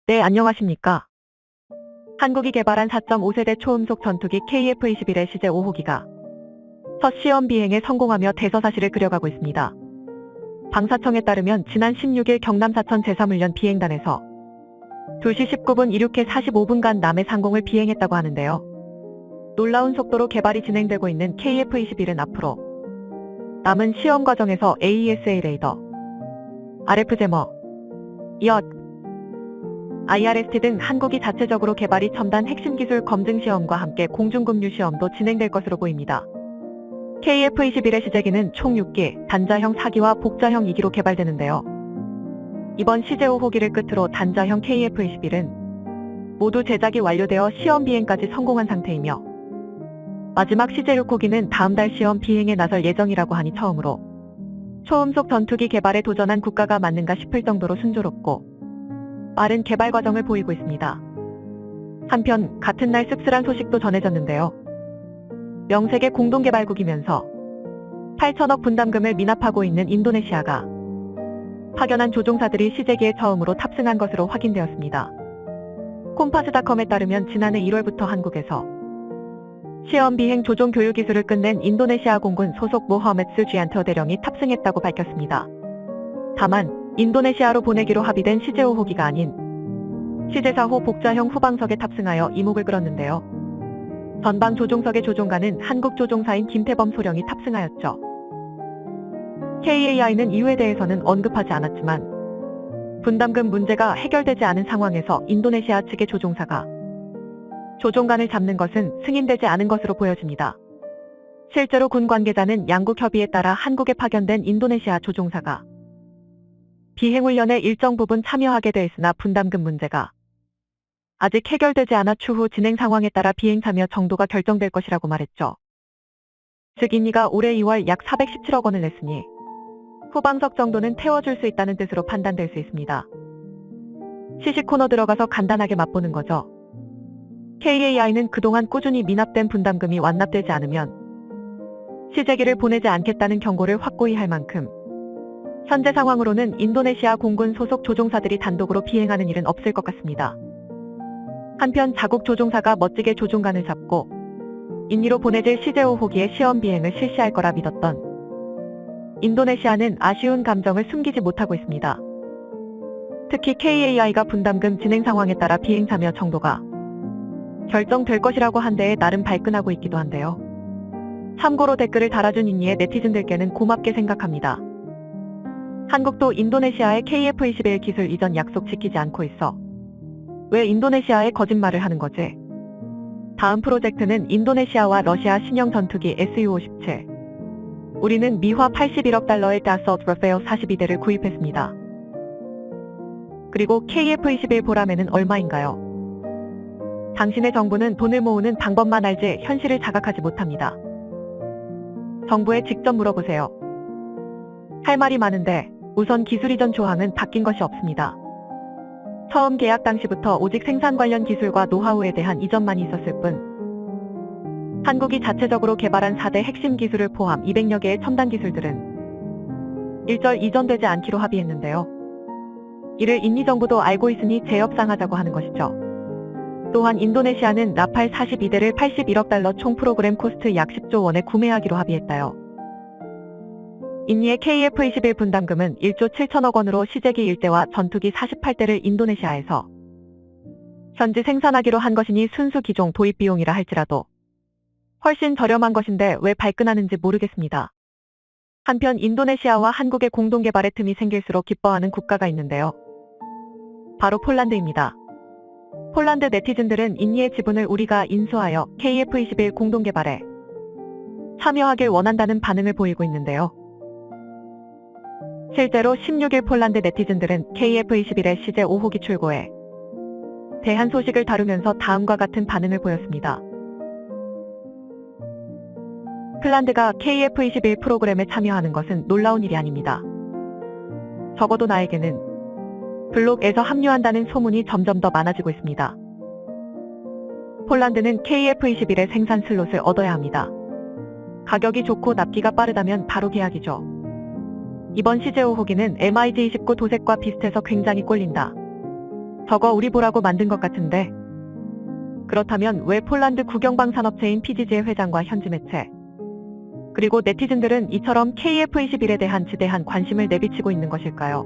네, 안녕하십니까. 한국이 개발한 4.5세대 초음속 전투기 KF-21의 시제 5호기가 첫 시험 비행에 성공하며 대서사시를 그려가고 있습니다. 방사청에 따르면 지난 16일 경남 사천 제3훈련 비행단에서 2시 19분 이륙해 45분간 남해 상공을 비행했다고 하는데요. 놀라운 속도로 개발이 진행되고 있는 KF-21은 앞으로 남은 시험 과정에서 AESA 레이더, RF 제머, 이엇, IRST 등 한국이 자체적으로 개발이 첨단 핵심 기술 검증 시험과 함께 공중급류 시험도 진행될 것으로 보입니다. KF-21의 시제기는 총 6기, 단자형 4기와 복자형 2기로 개발되는데요. 이번 시제 5호기를 끝으로 단자형 KF-21은 모두 제작이 완료되어 시험 비행까지 성공한 상태이며 마지막 시제 6호기는 다음 달 시험 비행에 나설 예정이라고 하니 처음으로 초음속 전투기 개발에 도전한 국가가 맞는가 싶을 정도로 순조롭고 빠른 개발 과정을 보이고 있습니다. 한편 같은 날 씁쓸한 소식도 전해졌는데요. 명세계 공동개발국이면서 8천억 분담금을 미납하고 있는 인도네시아가 파견한 조종사들이 시제기에 처음으로 탑승한 것으로 확인되었습니다. 콤파스닷컴에 따르면 지난해 1월부터 한국에서 시험 비행 조종 교육 기술을 끝낸 인도네시아 공군 소속 모하메드 지안터 대령이 탑승했다고 밝혔습니다. 다만 인도네시아로 보내기로 합의된 시제 5호기가 아닌 시제 4호 복자형 후방석에 탑승하여 이목을 끌었는데요. 전방 조종석의 조종관은 한국 조종사인 김태범 소령이 탑승하였죠. KAI는 이유에 대해서는 언급하지 않았지만 분담금 문제가 해결되지 않은 상황에서 인도네시아 측의 조종사가 조종관을 잡는 것은 승인되지 않은 것으로 보여집니다. 실제로 군 관계자는 양국 협의에 따라 한국에 파견된 인도네시아 조종사가 비행훈련에 일정 부분 참여하게 돼 있으나 분담금 문제가 아직 해결되지 않아 추후 진행 상황에 따라 비행 참여 정도가 결정될 것이라고 말했죠. 즉 인이가 올해 2월 약 417억 원을 냈으니 후방석 정도는 태워줄 수 있다는 뜻으로 판단될 수 있습니다. 시식 코너 들어가서 간단하게 맛보는 거죠. KAI는 그동안 꾸준히 미납된 분담금이 완납되지 않으면 시제기를 보내지 않겠다는 경고를 확고히 할 만큼 현재 상황으로는 인도네시아 공군 소속 조종사들이 단독으로 비행하는 일은 없을 것 같습니다. 한편 자국 조종사가 멋지게 조종관을 잡고 인리로 보내질 시제 5호기의 시험 비행을 실시할 거라 믿었던 인도네시아는 아쉬운 감정을 숨기지 못하고 있습니다. 특히 KAI가 분담금 진행 상황에 따라 비행 참여 정도가 결정될 것이라고 한 데에 나름 발끈하고 있기도 한데요. 참고로 댓글을 달아준 인니의 네티즌들께는 고맙게 생각합니다. 한국도 인도네시아의 KF-21 기술 이전 약속 지키지 않고 있어 왜 인도네시아에 거짓말을 하는 거지? 다음 프로젝트는 인도네시아와 러시아 신형 전투기 SU-57. 우리는 미화 81억 달러의 다서트 라페어 42대를 구입했습니다. 그리고 KF-21 보람에는 얼마인가요? 당신의 정부는 돈을 모으는 방법만 알지 현실을 자각하지 못합니다. 정부에 직접 물어보세요. 할 말이 많은데 우선 기술 이전 조항은 바뀐 것이 없습니다. 처음 계약 당시부터 오직 생산 관련 기술과 노하우에 대한 이전만 있었을 뿐 한국이 자체적으로 개발한 4대 핵심 기술을 포함 200여 개의 첨단 기술들은 일절 이전되지 않기로 합의했는데요. 이를 인니 정부도 알고 있으니 재협상하자고 하는 것이죠. 또한 인도네시아는 라팔 42대를 81억 달러 총 프로그램 코스트 약 10조 원에 구매하기로 합의했다요. 인니의 KF-21 분담금은 1조 7천억 원으로 시제기 1대와 전투기 48대를 인도네시아에서 현지 생산하기로 한 것이니 순수 기종 도입 비용이라 할지라도 훨씬 저렴한 것인데 왜 발끈하는지 모르겠습니다. 한편 인도네시아와 한국의 공동개발의 틈이 생길수록 기뻐하는 국가가 있는데요. 바로 폴란드입니다. 폴란드 네티즌들은 인니의 지분을 우리가 인수하여 KF-21 공동개발에 참여하길 원한다는 반응을 보이고 있는데요. 실제로 16일 폴란드 네티즌들은 KF-21의 시제 5호기 출고에 대한 소식을 다루면서 다음과 같은 반응을 보였습니다. 폴란드가 KF-21 프로그램에 참여하는 것은 놀라운 일이 아닙니다. 적어도 나에게는 블록에서 합류한다는 소문이 점점 더 많아지고 있습니다. 폴란드는 KF-21의 생산 슬롯을 얻어야 합니다. 가격이 좋고 납기가 빠르다면 바로 계약이죠. 이번 시제 5호기는 MiG-29 도색과 비슷해서 굉장히 꼴린다. 저거 우리 보라고 만든 것 같은데. 그렇다면 왜 폴란드 국영방산업체인 PGG의 회장과 현지 매체, 그리고 네티즌들은 이처럼 KF-21에 대한 지대한 관심을 내비치고 있는 것일까요?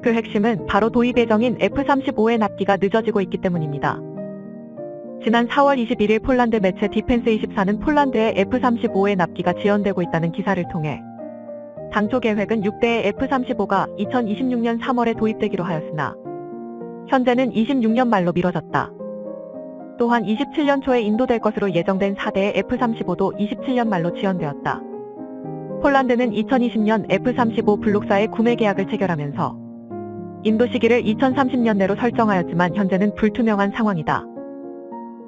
그 핵심은 바로 도입 예정인 F-35의 납기가 늦어지고 있기 때문입니다. 지난 4월 21일 폴란드 매체 디펜스24는 폴란드의 F-35의 납기가 지연되고 있다는 기사를 통해 당초 계획은 6대의 F-35가 2026년 3월에 도입되기로 하였으나 현재는 26년 말로 미뤄졌다. 또한 27년 초에 인도될 것으로 예정된 4대의 F-35도 27년 말로 지연되었다. 폴란드는 2020년 F-35 블록사의 구매 계약을 체결하면서 인도 시기를 2030년 내로 설정하였지만 현재는 불투명한 상황이다.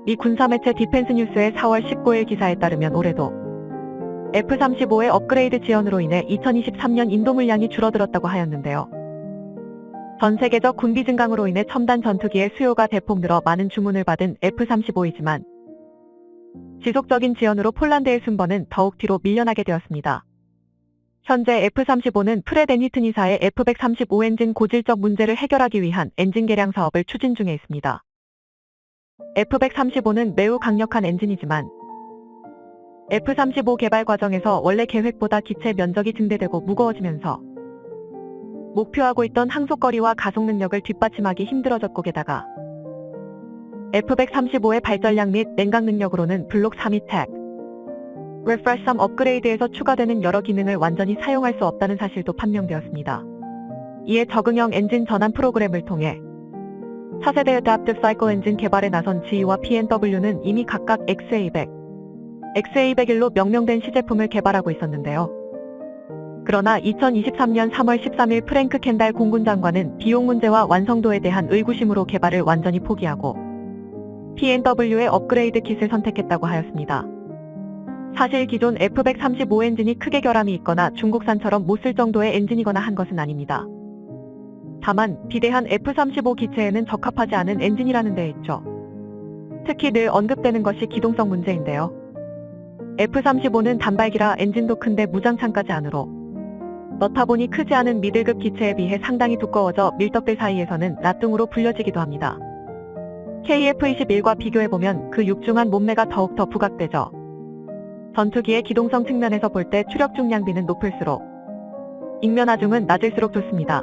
미 군사매체 디펜스 뉴스의 4월 19일 기사에 따르면 올해도 F-35의 업그레이드 지연으로 인해 2023년 인도 물량이 줄어들었다고 하였는데요. 전 세계적 군비 증강으로 인해 첨단 전투기의 수요가 대폭 늘어 많은 주문을 받은 F-35이지만 지속적인 지연으로 폴란드의 순번은 더욱 뒤로 밀려나게 되었습니다. 현재 F-35는 프렛 앤 휘트니사의 F-135 엔진 고질적 문제를 해결하기 위한 엔진 개량 사업을 추진 중에 있습니다. F-135는 매우 강력한 엔진이지만 F-35 개발 과정에서 원래 계획보다 기체 면적이 증대되고 무거워지면서 목표하고 있던 항속거리와 가속 능력을 뒷받침하기 힘들어졌고 게다가 F-135의 발전량 및 냉각 능력으로는 블록 3위 택, Refresh 3 업그레이드에서 추가되는 여러 기능을 완전히 사용할 수 없다는 사실도 판명되었습니다. 이에 적응형 엔진 전환 프로그램을 통해 차세대 Adaptive Cycle 엔진 개발에 나선 GE와 P&W는 이미 각각 XA200, XA201로 명명된 시제품을 개발하고 있었는데요. 그러나 2023년 3월 13일 프랭크 켄달 공군 장관은 비용 문제와 완성도에 대한 의구심으로 개발을 완전히 포기하고 P&W의 업그레이드 킷을 선택했다고 하였습니다. 사실 기존 F-135 엔진이 크게 결함이 있거나 중국산처럼 못 쓸 정도의 엔진이거나 한 것은 아닙니다. 다만 비대한 F-35 기체에는 적합하지 않은 엔진이라는 데 있죠. 특히 늘 언급되는 것이 기동성 문제인데요. F-35는 단발기라 엔진도 큰데 무장창까지 안으로 넣다 보니 크지 않은 미들급 기체에 비해 상당히 두꺼워져 밀떡들 사이에서는 낫둥으로 불려지기도 합니다. KF-21과 비교해보면 그 육중한 몸매가 더욱더 부각되죠. 전투기의 기동성 측면에서 볼 때 추력 중량비는 높을수록 익면하중은 낮을수록 좋습니다.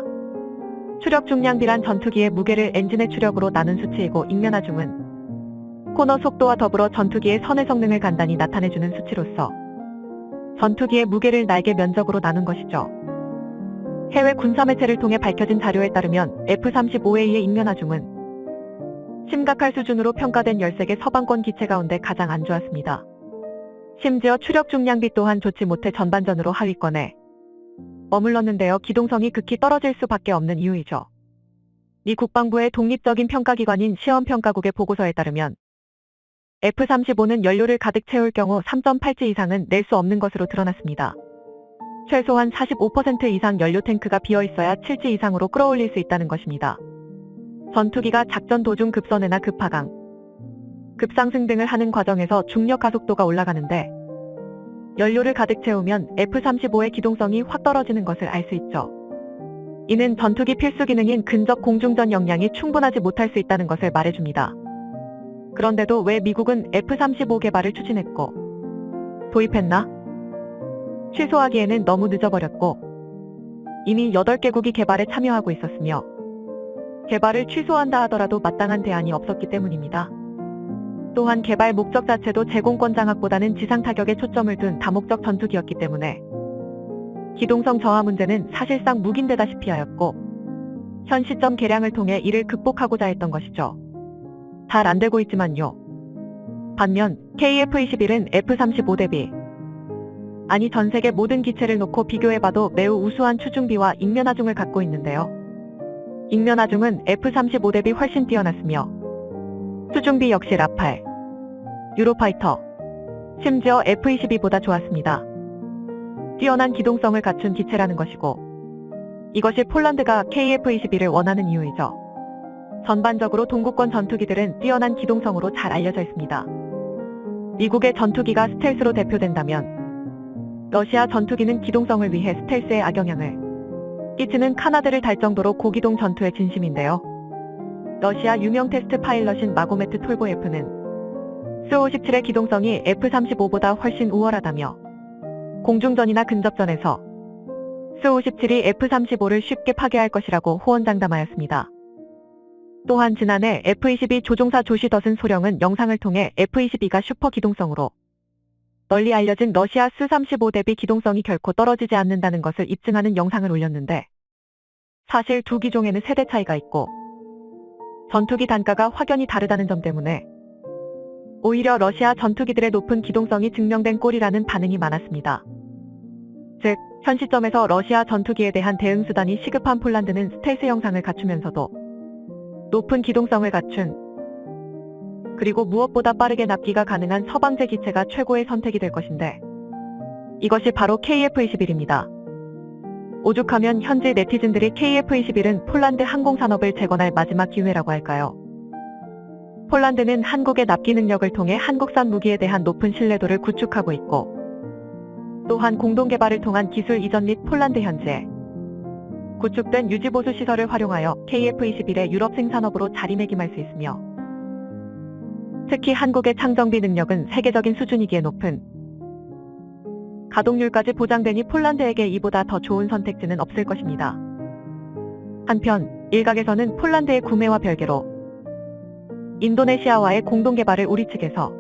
추력 중량비란 전투기의 무게를 엔진의 추력으로 나눈 수치이고 익면하중은 코너 속도와 더불어 전투기의 선의 성능을 간단히 나타내주는 수치로서 전투기의 무게를 날개 면적으로 나눈 것이죠. 해외 군사매체를 통해 밝혀진 자료에 따르면 F-35A의 익면하중은 심각할 수준으로 평가된 13개 서방권 기체 가운데 가장 안 좋았습니다. 심지어 추력 중량비 또한 좋지 못해 전반전으로 하위권에 머물렀는데요. 기동성이 극히 떨어질 수밖에 없는 이유이죠. 미 국방부의 독립적인 평가기관인 시험평가국의 보고서에 따르면 F-35는 연료를 가득 채울 경우 3.8G 이상은 낼 수 없는 것으로 드러났습니다. 최소한 45% 이상 연료 탱크가 비어 있어야 7G 이상으로 끌어올릴 수 있다는 것입니다. 전투기가 작전 도중 급선회나 급하강, 급상승 등을 하는 과정에서 중력 가속도가 올라가는데 연료를 가득 채우면 F-35의 기동성이 확 떨어지는 것을 알 수 있죠. 이는 전투기 필수 기능인 근접 공중전 역량이 충분하지 못할 수 있다는 것을 말해줍니다. 그런데도 왜 미국은 F-35 개발을 추진했고 도입했나? 취소하기에는 너무 늦어버렸고 이미 8개국이 개발에 참여하고 있었으며 개발을 취소한다 하더라도 마땅한 대안이 없었기 때문입니다. 또한 개발 목적 자체도 제공권 장악보다는 지상 타격에 초점을 둔 다목적 전투기였기 때문에 기동성 저하 문제는 사실상 묵인되다시피 하였고 현 시점 개량을 통해 이를 극복하고자 했던 것이죠. 잘 안되고 있지만요. 반면 KF-21은 F-35 대비 아니 전세계 모든 기체를 놓고 비교해봐도 매우 우수한 추중비와 익면하중을 갖고 있는데요. 익면하중은 F-35 대비 훨씬 뛰어났으며 추중비 역시 라팔, 유로파이터, 심지어 F-22보다 좋았습니다. 뛰어난 기동성을 갖춘 기체라는 것이고 이것이 폴란드가 KF-21을 원하는 이유이죠. 전반적으로 동구권 전투기들은 뛰어난 기동성으로 잘 알려져 있습니다. 미국의 전투기가 스텔스로 대표된다면 러시아 전투기는 기동성을 위해 스텔스에 악영향을 끼치는 카나드를 달 정도로 고기동 전투의 진심인데요. 러시아 유명 테스트 파일럿인 마고메트 톨보예프는 수-57의 기동성이 F-35보다 훨씬 우월하다며 공중전이나 근접전에서 수-57이 F-35를 쉽게 파괴할 것이라고 호언장담하였습니다. 또한 지난해 F-22 조종사 조시 덫은 소령은 영상을 통해 F-22가 슈퍼 기동성으로 널리 알려진 러시아 수-35 대비 기동성이 결코 떨어지지 않는다는 것을 입증하는 영상을 올렸는데, 사실 두 기종에는 세대 차이가 있고 전투기 단가가 확연히 다르다는 점 때문에 오히려 러시아 전투기들의 높은 기동성이 증명된 꼴이라는 반응이 많았습니다. 즉, 현 시점에서 러시아 전투기에 대한 대응 수단이 시급한 폴란드는 스텔스 형상을 갖추면서도 높은 기동성을 갖춘, 그리고 무엇보다 빠르게 납기가 가능한 서방제 기체가 최고의 선택이 될 것인데, 이것이 바로 KF-21입니다. 오죽하면 현지 네티즌들이 KF-21은 폴란드 항공산업을 재건할 마지막 기회라고 할까요? 폴란드는 한국의 납기 능력을 통해 한국산 무기에 대한 높은 신뢰도를 구축하고 있고, 또한 공동개발을 통한 기술 이전 및 폴란드 현지에 구축된 유지보수 시설을 활용하여 KF-21의 유럽 생산업으로 자리매김할 수 있으며, 특히 한국의 창정비 능력은 세계적인 수준이기에 높은 가동률까지 보장되니 폴란드에게 이보다 더 좋은 선택지는 없을 것입니다. 한편 일각에서는 폴란드의 구매와 별개로 인도네시아와의 공동개발을 우리 측에서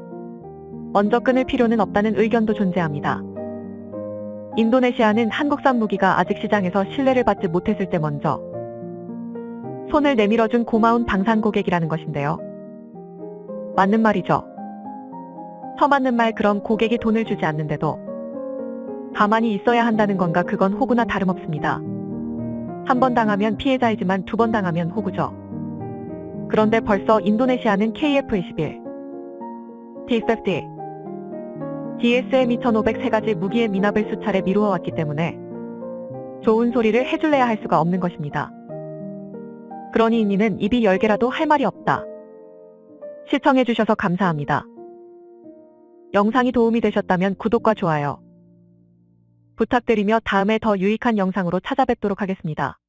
먼저 끊을 필요는 없다는 의견도 존재합니다. 인도네시아는 한국산 무기가 아직 시장에서 신뢰를 받지 못했을 때 먼저 손을 내밀어준 고마운 방산 고객이라는 것인데요. 맞는 말이죠. 처맞는 말. 그럼 고객이 돈을 주지 않는데도 가만히 있어야 한다는 건가? 그건 호구나 다름없습니다. 한 번 당하면 피해자이지만 두 번 당하면 호구죠. 그런데 벌써 인도네시아는 KF-21, T-50, DSM-2500 세 가지 무기의 미납을 수차례 미루어 왔기 때문에 좋은 소리를 해줄래야 할 수가 없는 것입니다. 그러니 인니는 입이 10개라도 할 말이 없다. 시청해주셔서 감사합니다. 영상이 도움이 되셨다면 구독과 좋아요 부탁드리며 다음에 더 유익한 영상으로 찾아뵙도록 하겠습니다.